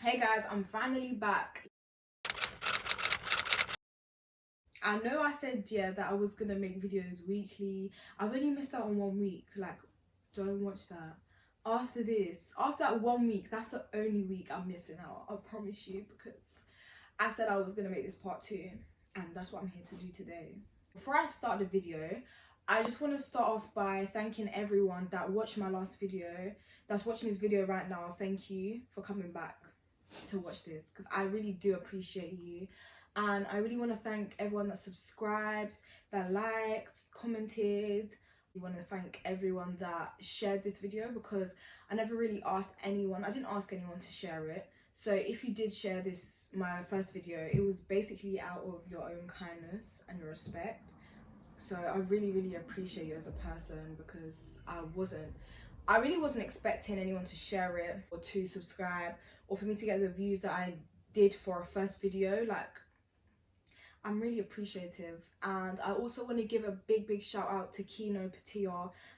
Hey guys, I'm finally back. I know I said that I was gonna make videos weekly. I've only missed out on 1 week. Like, don't watch that. After that 1 week, that's the only week I'm missing out. I promise you, because I said I was gonna make this part 2, and that's what I'm here to do today. Before I start the video, I just want to start off by thanking everyone that watched my last video, that's watching this video right now. Thank you for coming back to watch this, because I really do appreciate you. And I really want to thank everyone that subscribed, that liked, commented. I want to thank everyone that shared this video, because I never really asked anyone, I didn't ask anyone to share it. So if you did share this, my first video, it was basically out of your own kindness and your respect. So I really appreciate you as a person, because I really wasn't expecting anyone to share it or to subscribe or for me to get the views that I did for a first video. Like, I'm really appreciative. And I also want to give a big shout out to Kino,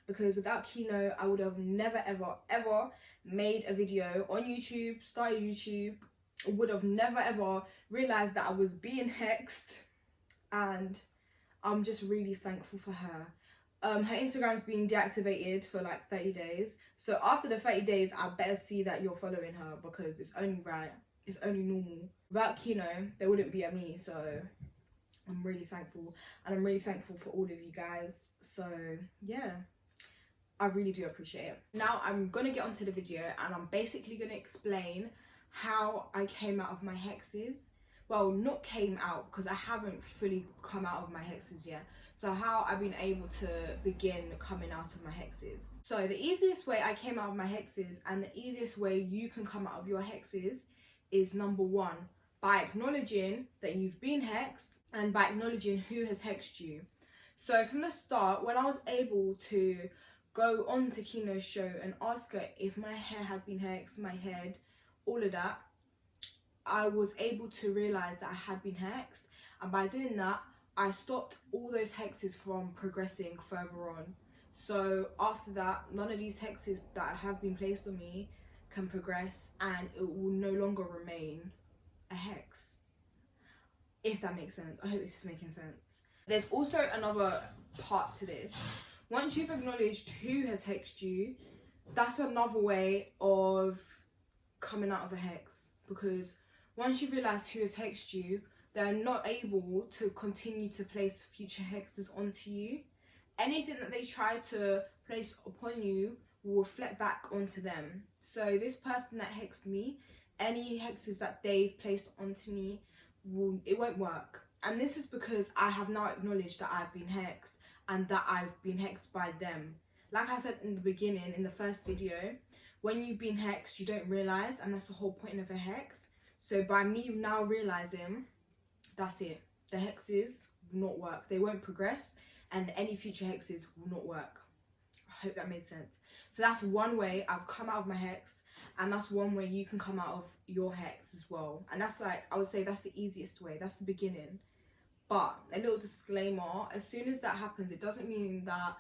because without Kino I would have never ever made a video on YouTube, started YouTube, would have never ever realized that I was being hexed. And I'm just really thankful for her. Her Instagram's been deactivated for like 30 days. So after the 30 days, I better see that you're following her, because it's only right. It's only normal. Without Kino, there wouldn't be a me. So I'm really thankful. And I'm really thankful for all of you guys. So yeah, I really do appreciate it. Now I'm going to get onto the video, and I'm basically going to explain how I came out of my hexes. Well, not came out, because I haven't fully come out of my hexes yet. So how I've been able to begin coming out of my hexes. So the easiest way I came out of my hexes, and the easiest way you can come out of your hexes, is number 1, by acknowledging that you've been hexed, and by acknowledging who has hexed you. So from the start, when I was able to go on to Kino's show and ask her if my hair had been hexed, my head, all of that, I was able to realize that I had been hexed, and by doing that I stopped all those hexes from progressing further on. So after that, none of these hexes that have been placed on me can progress, and it will no longer remain a hex, if that makes sense. I hope this is making sense. There's also another part to this. Once you've acknowledged who has hexed you, that's another way of coming out of a hex, because once you've realised who has hexed you, they're not able to continue to place future hexes onto you. Anything that they try to place upon you will reflect back onto them. So this person that hexed me, any hexes that they've placed onto me, it won't work. And this is because I have now acknowledged that I've been hexed, and that I've been hexed by them. Like I said in the beginning, in the first video, when you've been hexed, you don't realise, and that's the whole point of a hex. So by me now realising, that's it. The hexes will not work. They won't progress, and any future hexes will not work. I hope that made sense. So that's one way I've come out of my hex, and that's one way you can come out of your hex as well. And that's, like, I would say that's the easiest way. That's the beginning. But a little disclaimer, as soon as that happens, it doesn't mean that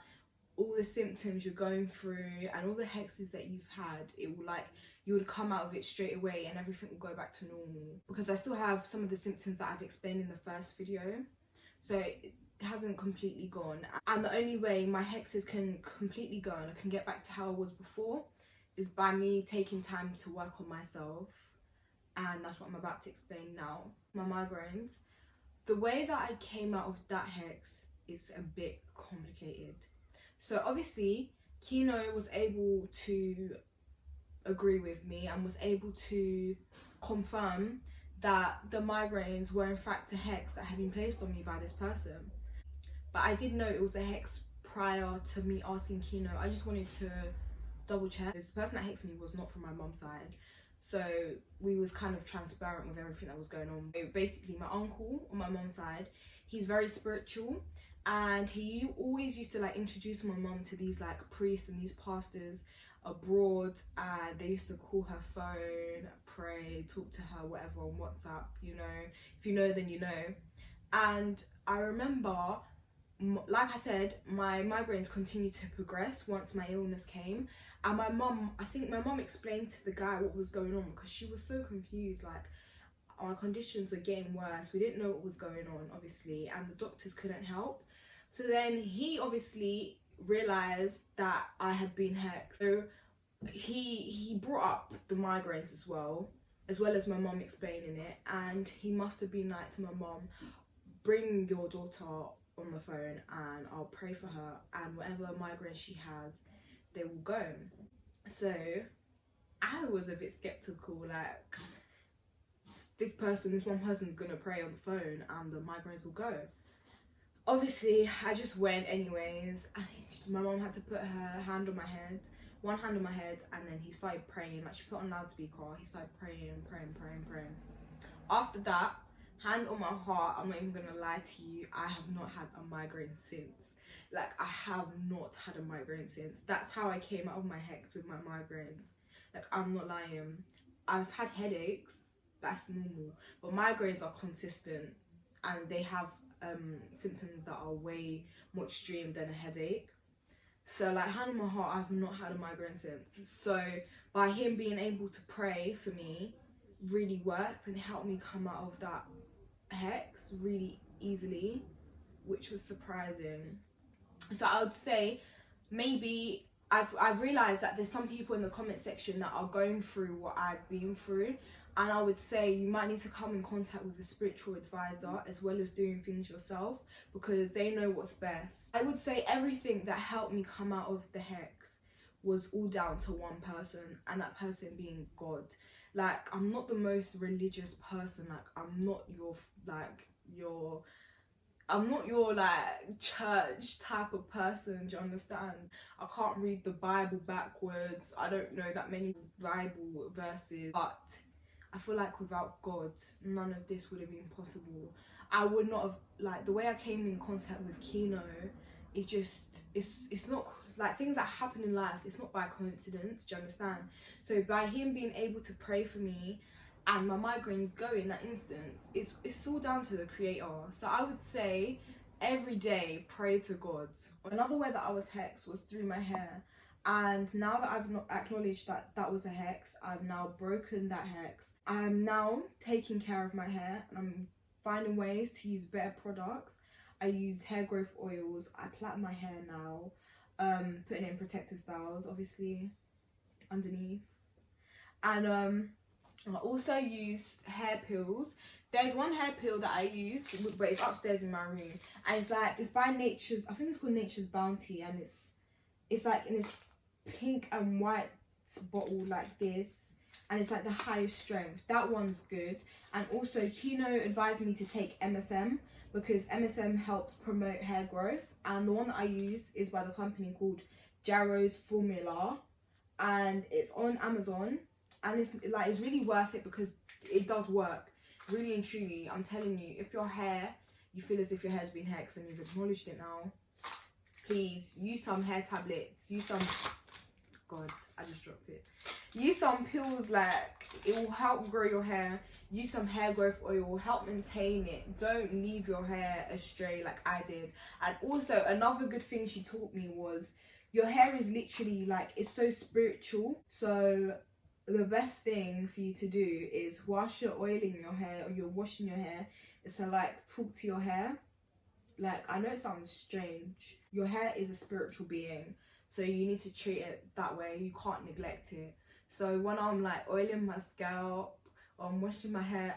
all the symptoms you're going through and all the hexes that you've had, it will, like, you would come out of it straight away and everything will go back to normal. Because I still have some of the symptoms that I've explained in the first video, so it hasn't completely gone. And the only way my hexes can completely go and I can get back to how I was before is by me taking time to work on myself. And that's what I'm about to explain now. My migraines. The way that I came out of that hex is a bit complicated. So obviously Kino was able to agree with me and was able to confirm that the migraines were in fact a hex that had been placed on me by this person. But I did know it was a hex prior to me asking Kino. I just wanted to double check. The person that hexed me was not from my mum's side, so we was kind of transparent with everything that was going on. Basically, my uncle on my mum's side, he's very spiritual, and he always used to, like, introduce my mum to these, like, priests and these pastors abroad, and they used to call her phone, pray, talk to her, whatever, on WhatsApp, you know. If you know, then you know. And I remember like I said, my migraines continued to progress once my illness came. And I think my mum explained to the guy what was going on, because she was so confused. Like, our conditions were getting worse. We didn't know what was going on, obviously, and the doctors couldn't help. So then he obviously realized that I had been hexed. So he brought up the migraines as well as my mum explaining it. And he must have been like to my mum, bring your daughter on the phone and I'll pray for her, and whatever migraine she has, they will go. So I was a bit skeptical, like, this one person's gonna pray on the phone and the migraines will go. Obviously, I just went anyways. My mom had to put her hand on my head, one hand on my head, and then he started praying. Like, she put on loudspeaker, he started praying. After that, hand on my heart, I'm not even gonna lie to you, I have not had a migraine since. Like, I have not had a migraine since. That's how I came out of my hex with my migraines. Like, I'm not lying. I've had headaches, that's normal, but migraines are consistent and they have symptoms that are way more extreme than a headache. So, like, hand on my heart, I've not had a migraine since. So by him being able to pray for me really worked and helped me come out of that hex really easily, which was surprising. So I would say maybe I've realized that there's some people in the comment section that are going through what I've been through, and I would say you might need to come in contact with a spiritual advisor as well as doing things yourself, because they know what's best. I would say everything that helped me come out of the hex was all down to one person, and that person being God. Like, I'm not the most religious person. Like, I'm not your like church type of person, do you understand? I can't read the Bible backwards. I don't know that many Bible verses, but I feel like without God, none of this would have been possible. I would not have, like, the way I came in contact with Kino, it's not, like, things that happen in life, it's not by coincidence, do you understand? So by him being able to pray for me and my migraines go in that instance, it's all down to the creator. So I would say every day pray to God. Another way that I was hexed was through my hair, and now that I've not acknowledged that that was a hex, I've now broken that hex. I'm now taking care of my hair and I'm finding ways to use better products. I use hair growth oils, I plait my hair now, putting it in protective styles obviously underneath, and I also use hair pills. There's one hair pill that I use, but it's upstairs in my room, and it's by Nature's, I think it's called Nature's Bounty, and it's like in this pink and white bottle like this, and it's like the highest strength. That one's good. And also Kino advised me to take MSM, because MSM helps promote hair growth, and the one that I use is by the company called Jarrow's Formula, and it's on Amazon. And it's really worth it because it does work, really and truly. I'm telling you, if your hair, you feel as if your hair's been hexed and you've acknowledged it now, please use some hair tablets, use some, God, I just dropped it. Use some pills, like, it will help grow your hair. Use some hair growth oil, help maintain it. Don't leave your hair astray like I did. And also, another good thing she taught me was, your hair is literally, like, it's so spiritual. So the best thing for you to do is, whilst you're oiling your hair or you're washing your hair, is to, like, talk to your hair. Like, I know it sounds strange, your hair is a spiritual being, so you need to treat it that way. You can't neglect it. So when I'm, like, oiling my scalp or I'm washing my hair,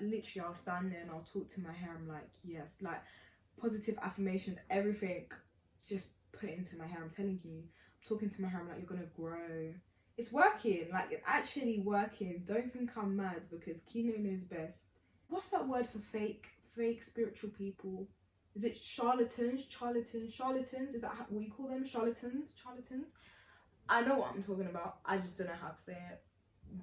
literally I'll stand there and I'll talk to my hair. I'm like, yes, like, positive affirmations, everything, just put into my hair. I'm telling you, I'm talking to my hair, I'm like, you're gonna grow. It's working, like, it's actually working. Don't think I'm mad, because Kino knows best. What's that word for fake spiritual people? Is it charlatans? Is that what you call them? Charlatans? I know what I'm talking about, I just don't know how to say it.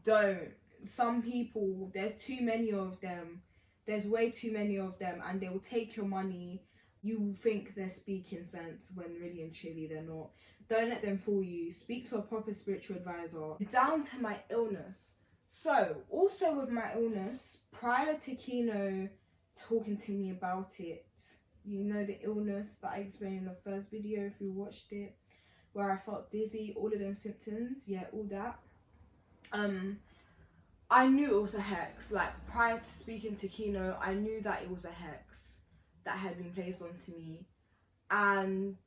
Don't. Some people, there's too many of them. There's way too many of them, and they will take your money. You will think they're speaking sense when really and truly they're not. Don't let them fool you. Speak to a proper spiritual advisor. Down to my illness. So, also with my illness, prior to Kino talking to me about it, You know the illness that I explained in the first video if you watched it, where I felt dizzy, all of them symptoms, yeah, all that. I knew it was a hex. Like, prior to speaking to Kino, I knew that it was a hex that had been placed onto me. And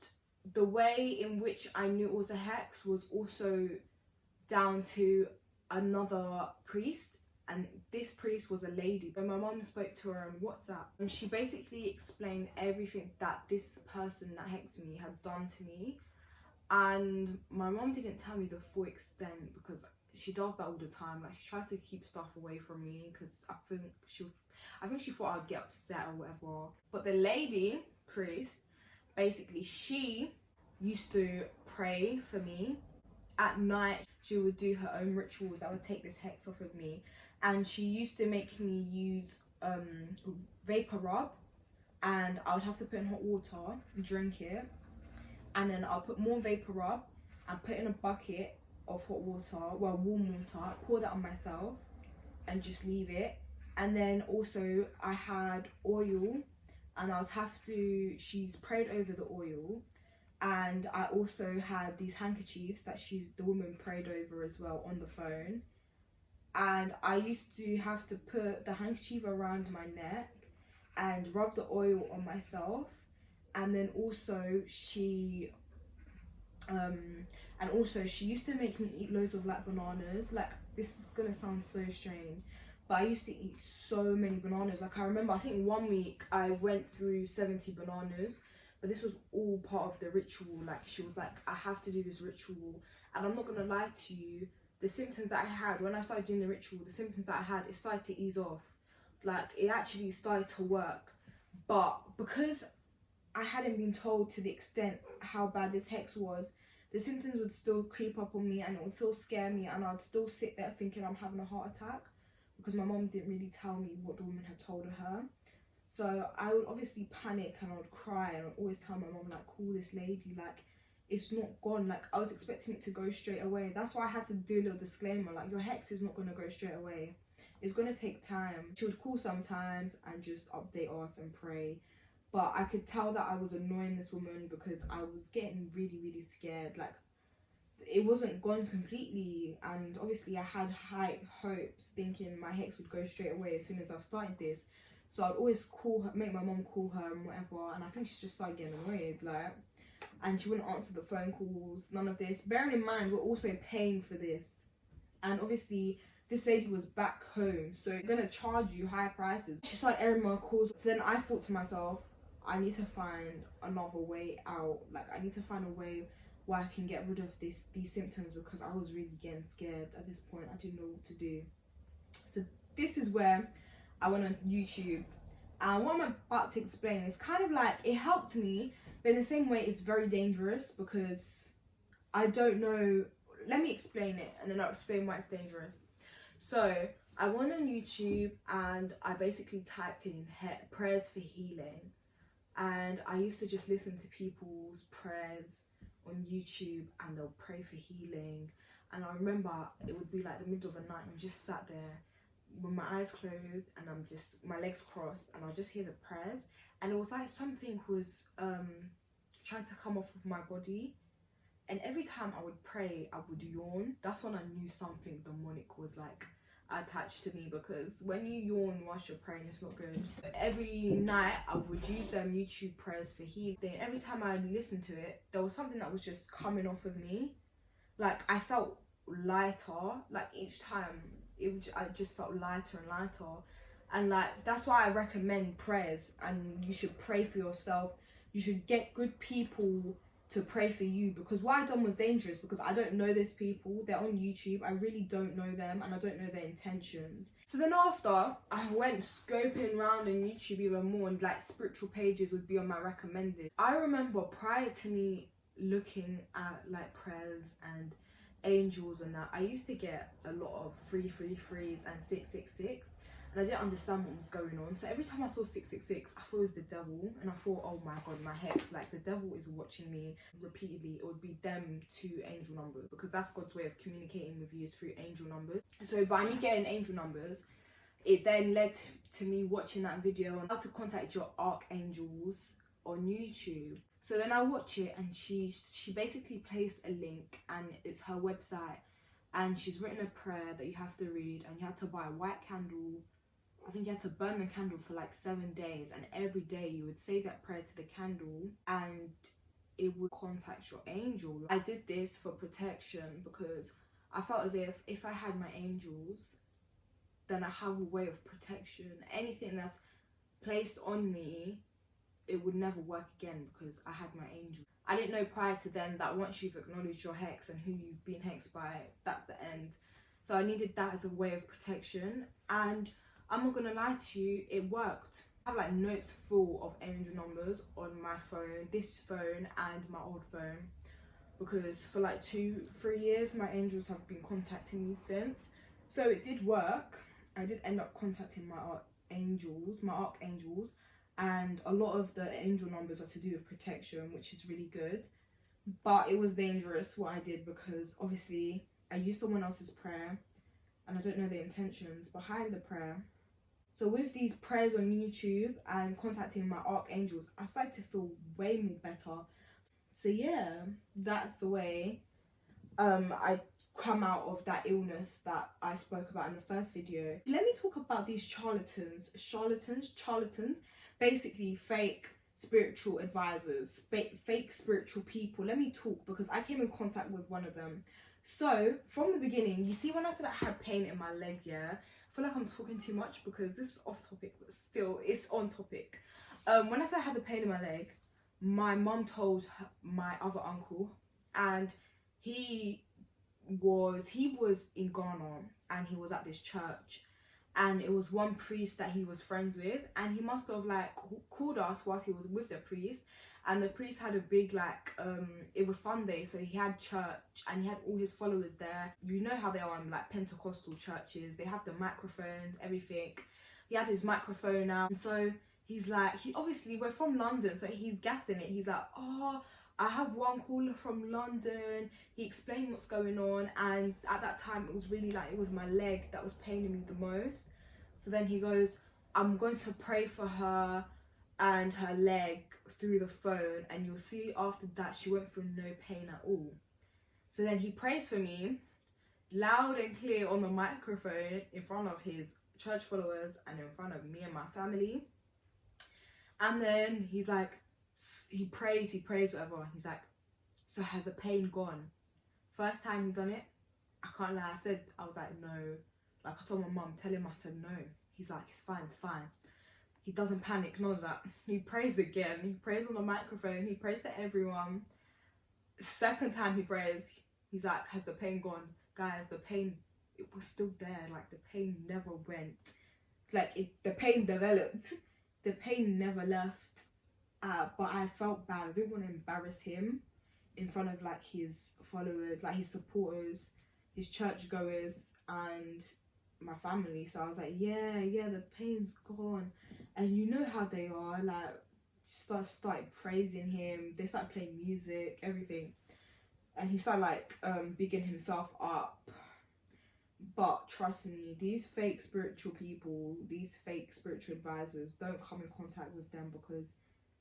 the way in which I knew it was a hex was also down to another priest, and this priest was a lady. When my mum spoke to her on WhatsApp, and she basically explained everything that this person that hexed me had done to me. And my mum didn't tell me the full extent, because she does that all the time. Like, she tries to keep stuff away from me because I think she thought I'd get upset or whatever. But the lady priest, basically, she used to pray for me at night. She would do her own rituals that would take this hex off of me, and she used to make me use vapor rub, and I would have to put in hot water, drink it, and then I'll put more vapor rub and put in a bucket of hot water, well, warm water, pour that on myself and just leave it. And then also I had oil, and I'd have to, she's prayed over the oil, and I also had these handkerchiefs that the woman prayed over as well on the phone. And I used to have to put the handkerchief around my neck and rub the oil on myself. And then also she used to make me eat loads of like bananas. Like, this is gonna sound so strange, but I used to eat so many bananas. Like, I remember, I think 1 week I went through 70 bananas, but this was all part of the ritual. Like, she was like, I have to do this ritual. And I'm not gonna lie to you, the symptoms that I had when I started doing the ritual, the symptoms that I had, it started to ease off. Like, it actually started to work. But because I hadn't been told to the extent how bad this hex was, the symptoms would still creep up on me, and it would still scare me, and I'd still sit there thinking I'm having a heart attack, because my mom didn't really tell me what the woman had told her. So I would obviously panic, and I would cry, and I'd always tell my mom, like, call this lady, like, it's not gone. Like, I was expecting it to go straight away. That's why I had to do a little disclaimer, like, your hex is not going to go straight away. It's going to take time. She would call sometimes and just update us and pray. But I could tell that I was annoying this woman because I was getting really, really scared. Like, it wasn't gone completely, and obviously I had high hopes thinking my hex would go straight away as soon as I've started this. So I'd always call her, make my mom call her and whatever, and I think she just started getting annoyed, like, and she wouldn't answer the phone calls, none of this. Bearing in mind, we're also paying for this, and obviously this lady was back home, so they're gonna charge you higher prices. She started airing my calls. So then I thought to myself, I need to find another way out. Like, I need to find a way where I can get rid of these symptoms, because I was really getting scared at this point. I didn't know what to do. So this is where I went on YouTube, and what I'm about to explain is kind of like, it helped me, but in the same way it's very dangerous, because I don't know. Let me explain it, and then I'll explain why it's dangerous. So I went on YouTube, and I basically typed in prayers for healing. And I used to just listen to people's prayers on YouTube, and they'll pray for healing. And I remember it would be like the middle of the night, and I'm just sat there with my eyes closed, and I'm just, my legs crossed, and I'll just hear the prayers. And it was like something was trying to come off of my body. And every time I would pray, I would yawn. That's when I knew something demonic was like attached to me, because when you yawn whilst you're praying, it's not good. But every night I would use them YouTube prayers for healing. Every time I listened to it, there was something that was just coming off of me. Like, I felt lighter. Like, each time I just felt lighter and lighter. And like, that's why I recommend prayers, and you should pray for yourself. You should get good people to pray for you, because what I done was dangerous, because I don't know these people. They're on YouTube. I really don't know them, and I don't know their intentions. So then after, I went scoping around on YouTube even more, and like spiritual pages would be on my recommended. I remember prior to me looking at like prayers and angels and that, I used to get a lot of 333s and 666, and I didn't understand what was going on. So every time I saw 666, I thought it was the devil, and I thought, oh my god, my hex, like the devil is watching me repeatedly. It would be them two angel numbers, because that's God's way of communicating with you, is through angel numbers. So by me getting angel numbers, it then led to me watching that video on how to contact your archangels on YouTube. So then I watch it, and she basically placed a link, and it's her website, and she's written a prayer that you have to read, and you have to buy a white candle. I think you had to burn the candle for like 7 days, and every day you would say that prayer to the candle and it would contact your angel. I did this for protection because I felt as if I had my angels, then I have a way of protection. Anything that's placed on me, it would never work again because I had my angel. I didn't know prior to then that once you've acknowledged your hex and who you've been hexed by, that's the end. So I needed that as a way of protection, and I'm not gonna lie to you, it worked. I have like notes full of angel numbers on my phone, this phone and my old phone, because for like 2-3 years my angels have been contacting me since. So it did work. I did end up contacting my archangels, and a lot of the angel numbers are to do with protection, which is really good. But it was dangerous what I did, because obviously I used someone else's prayer and I don't know the intentions behind the prayer. So with these prayers on YouTube and contacting my archangels, I started to feel way more better. So yeah, that's the way I come out of that illness that I spoke about in the first video. Let me talk about these charlatans, basically fake spiritual advisors, fake spiritual people. Let me talk, because I came in contact with one of them. So from the beginning, you see when I said I had pain in my leg, yeah, I feel like I'm talking too much because this is off topic, but still it's on topic. When I said I had the pain in my leg, my mum told my other uncle, and he was in Ghana, and he was at this church, and it was one priest that he was friends with, and he must have like called us whilst he was with the priest, and the priest had a big like it was Sunday, so he had church and he had all his followers there. You know how they are in like Pentecostal churches, they have the microphones, everything. He had his microphone out, and so he's like, obviously we're from London, so he's gassing it. He's like, oh, I have one caller from London. He explained what's going on, and at that time it was really like, it was my leg that was paining me the most. So then he goes, I'm going to pray for her and her leg through the phone, and you'll see after that she won't feel no pain at all. So then he prays for me loud and clear on the microphone in front of his church followers and in front of me and my family. And then he's like, he prays whatever. He's like, so has the pain gone? First time he done it, I can't lie, I was like, no. Like I told my mum, tell him I said no. He's like, it's fine, it's fine. He doesn't panic, none of that. He prays again. He prays on the microphone. He prays to everyone. Second time he prays, he's like, has the pain gone? Guys, the pain, it was still there. Like the pain never went. Like the pain developed. The pain never left. But I felt bad. I didn't want to embarrass him in front of like his followers, like his supporters, his churchgoers, and my family. So I was like, yeah, the pain's gone. And you know how they are, like started praising him. They started playing music, everything, and he started like bigging himself up. But trust me, these fake spiritual people, these fake spiritual advisors, don't come in contact with them, because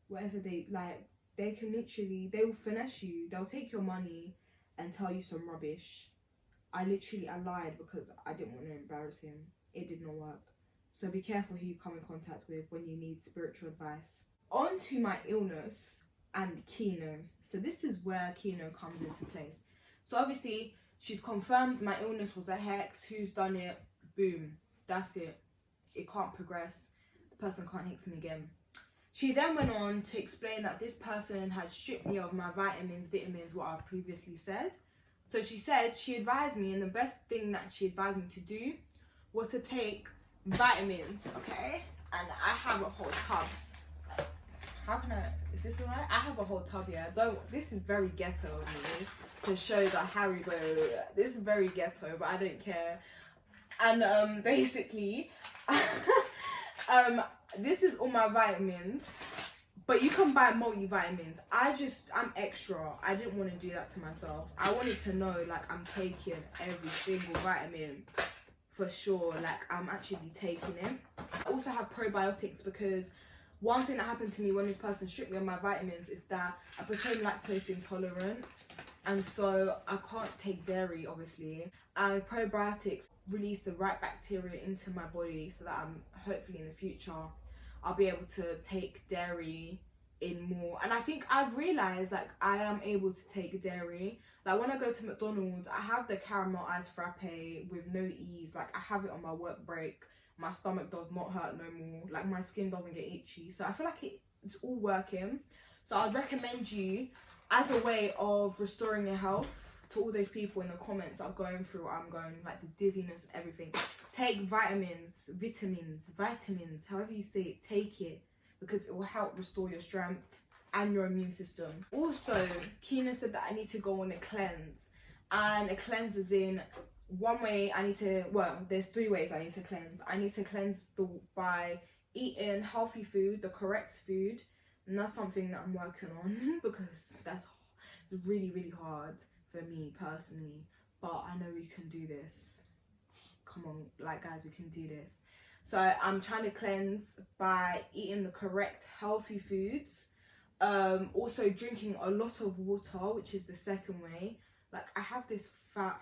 whatever they like, they can literally, they will finesse you. They'll take your money and tell you some rubbish. I lied because I didn't want to embarrass him. It did not work. So be careful who you come in contact with when you need spiritual advice. On to my illness and kino. So this is where kino comes into place. So obviously she's confirmed my illness was a hex. Who's done it? Boom. That's it. It can't progress. The person can't hex me again. She then went on to explain that this person had stripped me of my vitamins, what I've previously said. So she said she advised me, and the best thing that she advised me to do was to take vitamins, okay? And I have a whole tub. Is this alright? I have a whole tub here. This is very ghetto of me to show that Haribo. This is very ghetto, but I don't care. And basically, this is all my vitamins. But you can buy multivitamins. I'm extra. I didn't want to do that to myself. I wanted to know, like, I'm taking every single vitamin for sure. Like, I'm actually taking it. I also have probiotics because one thing that happened to me when this person stripped me of my vitamins is that I became lactose intolerant, and so I can't take dairy, obviously. And probiotics release the right bacteria into my body so that I'm hopefully in the future I'll be able to take dairy in more. And I think I've realized like I am able to take dairy. Like when I go to McDonald's, I have the caramel iced frappe with no ease. Like I have it on my work break. My stomach does not hurt no more. Like my skin doesn't get itchy. So I feel like it's all working. So I'd recommend you, as a way of restoring your health, to all those people in the comments that are going through what I'm going, like the dizziness, everything, take vitamins, however you say it, take it, because it will help restore your strength and your immune system. Also, Kino said that I need to go on a cleanse, and a cleanse is in one way. I need to, well, there's 3 ways I need to cleanse. I need to cleanse by eating healthy food, the correct food, and that's something that I'm working on because it's really, really hard for me personally, but I know we can do this. Come on, like guys, we can do this. So I'm trying to cleanse by eating the correct healthy foods, also drinking a lot of water, which is the second way. Like I have this fat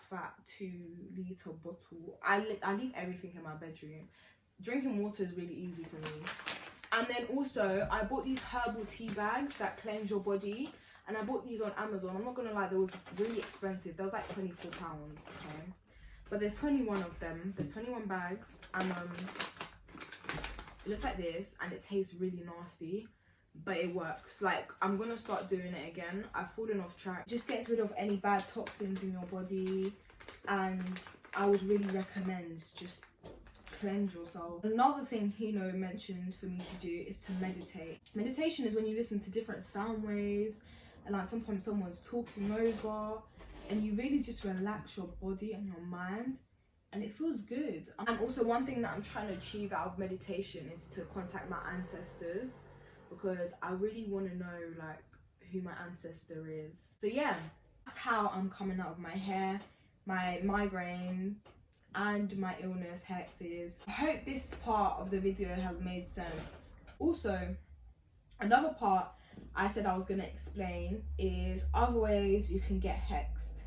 2-litre bottle. I leave everything in my bedroom. Drinking water is really easy for me. And then also I bought these herbal tea bags that cleanse your body, and I bought these on Amazon. I'm not gonna lie, they was really expensive. They was like £24, okay? But there's 21 of them. There's 21 bags, and it looks like this, and it tastes really nasty, but it works. Like I'm gonna start doing it again. I've fallen off track. It just gets rid of any bad toxins in your body, and I would really recommend just cleanse yourself. Another thing Hino mentioned for me to do is to meditate. Meditation is when you listen to different sound waves, and like sometimes someone's talking over, and you really just relax your body and your mind, and it feels good. And also one thing that I'm trying to achieve out of meditation is to contact my ancestors, because I really want to know like who my ancestor is. So yeah, that's how I'm coming out of my hair, my migraine, and my illness, hexes. I hope this part of the video has made sense. Also, another part I said I was going to explain is other ways you can get hexed.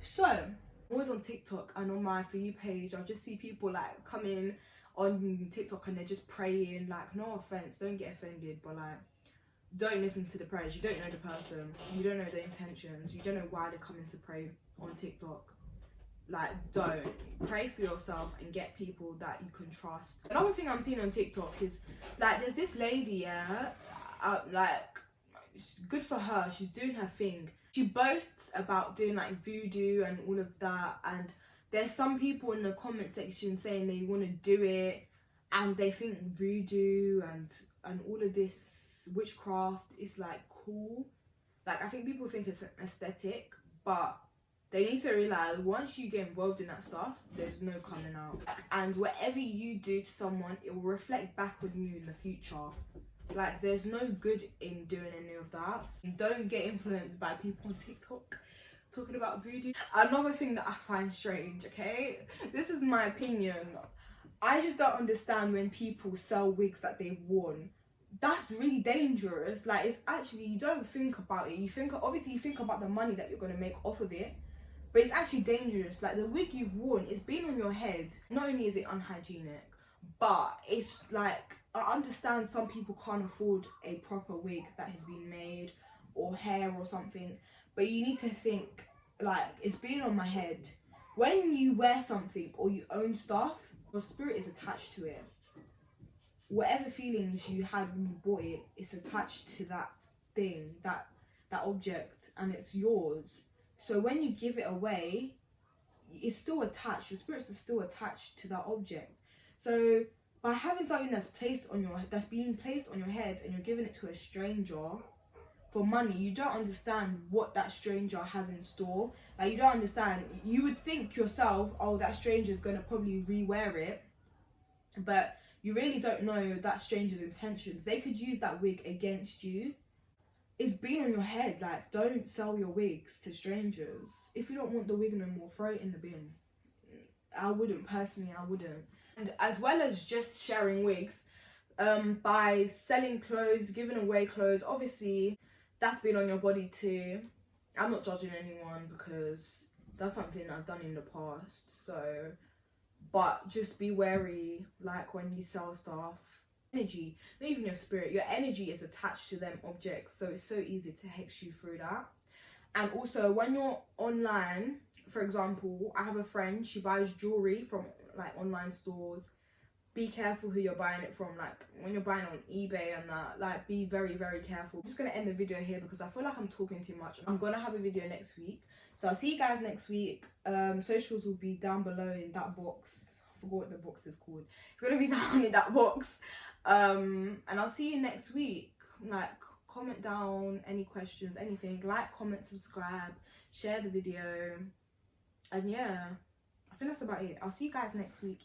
So, I'm always on TikTok, and on my For You page, I'll just see people like coming on TikTok and they're just praying. Like, no offense, don't get offended, but like, don't listen to the prayers. You don't know the person, you don't know their intentions, you don't know why they're coming to pray on TikTok. Like, don't. Pray for yourself and get people that you can trust. Another thing I'm seeing on TikTok is like, there's this lady, yeah, like, good for her, she's doing her thing. She boasts about doing like voodoo and all of that, and there's some people in the comment section saying they want to do it, and they think voodoo and all of this witchcraft is like cool. Like, I think people think it's an aesthetic, but they need to realize once you get involved in that stuff, there's no coming out. And whatever you do to someone, it will reflect back on you in the future. Like, there's no good in doing any of that. So don't get influenced by people on TikTok talking about voodoo. Another thing that I find strange, okay? This is my opinion. I just don't understand when people sell wigs that they've worn. That's really dangerous. Like, it's actually, you don't think about it. You think, obviously you think about the money that you're going to make off of it, but it's actually dangerous. Like, the wig you've worn, it's been on your head. Not only is it unhygienic, but it's like, I understand some people can't afford a proper wig that has been made, or hair or something, but you need to think, like, it's been on my head. When you wear something or you own stuff, your spirit is attached to it. Whatever feelings you had when you bought it, it's attached to that thing, that object, and it's yours. So when you give it away, it's still attached. Your spirits are still attached to that object. So by having something that's being placed on your head, and you're giving it to a stranger for money, you don't understand what that stranger has in store. Like, you don't understand. You would think yourself, oh, that stranger's gonna probably rewear it, but you really don't know that stranger's intentions. They could use that wig against you. It's been on your head. Like, don't sell your wigs to strangers. If you don't want the wig no more, throw it in the bin. I wouldn't, personally, I wouldn't. And as well as just sharing wigs, by selling clothes, giving away clothes. Obviously that's been on your body too. I'm not judging anyone because that's something I've done in the past, so, but just be wary, like when you sell stuff. Energy, not even your spirit, your energy is attached to them objects, so it's so easy to hex you through that. And also when you're online, for example, I have a friend, she buys jewelry from like online stores. Be careful who you're buying it from. Like when you're buying on eBay and that, like be very, very careful. I'm just gonna end the video here because I feel like I'm talking too much. I'm gonna have a video next week, so I'll see you guys next week. Socials will be down below in that box. I forgot what the box is called. It's gonna be down in that box. And I'll see you next week. Like, comment down any questions, anything. Like, comment, subscribe, share the video, and yeah, I think that's about it. I'll see you guys next week.